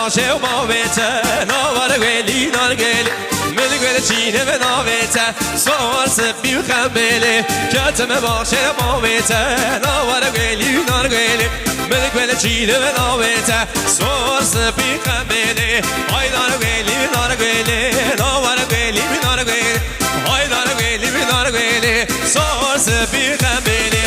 باشه و ما بهتر نوار گلی نار گلی ملی گل چینه به ناویته سوار سبی و خمبلی کتم باشه ما بهتر نوار گلی نار گلی ملی گل چینه به ناویته سوار سبی خمبلی های نار گلی نار گلی نوار گلی نار گلی های نار گلی نار گلی سوار سبی خمبلی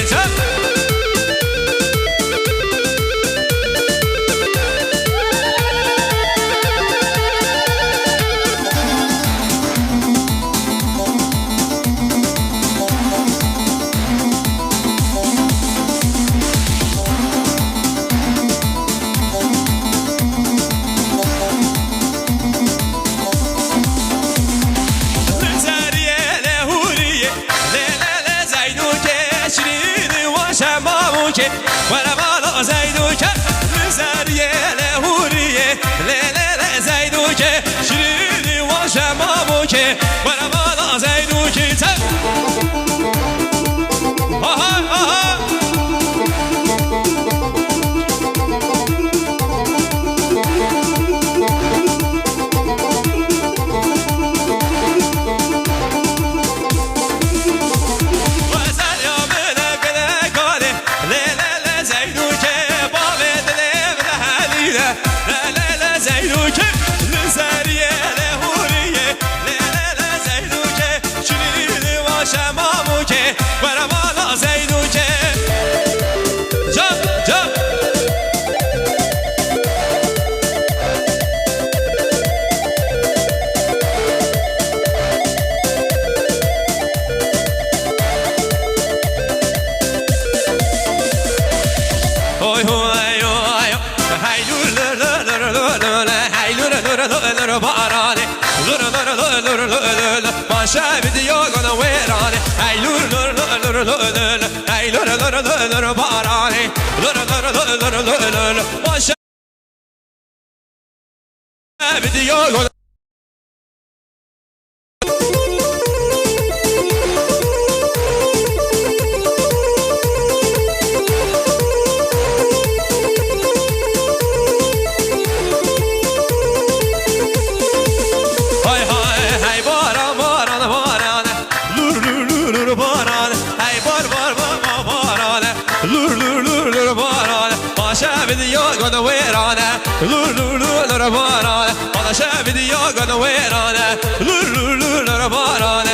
ولا بالا زيدوك زريه لهوريه لا زيدوك شريني وشماموك ولا بالا زيدوك شاب ديوغ انا ويراني اي لور لور لور لور اي لور لور لور باراني لور لور لور لور شاب ديوغ gonna wear on it, lulu, lulu, on it. On the shabby, you're gonna wear on it, lulu, lulu, on it.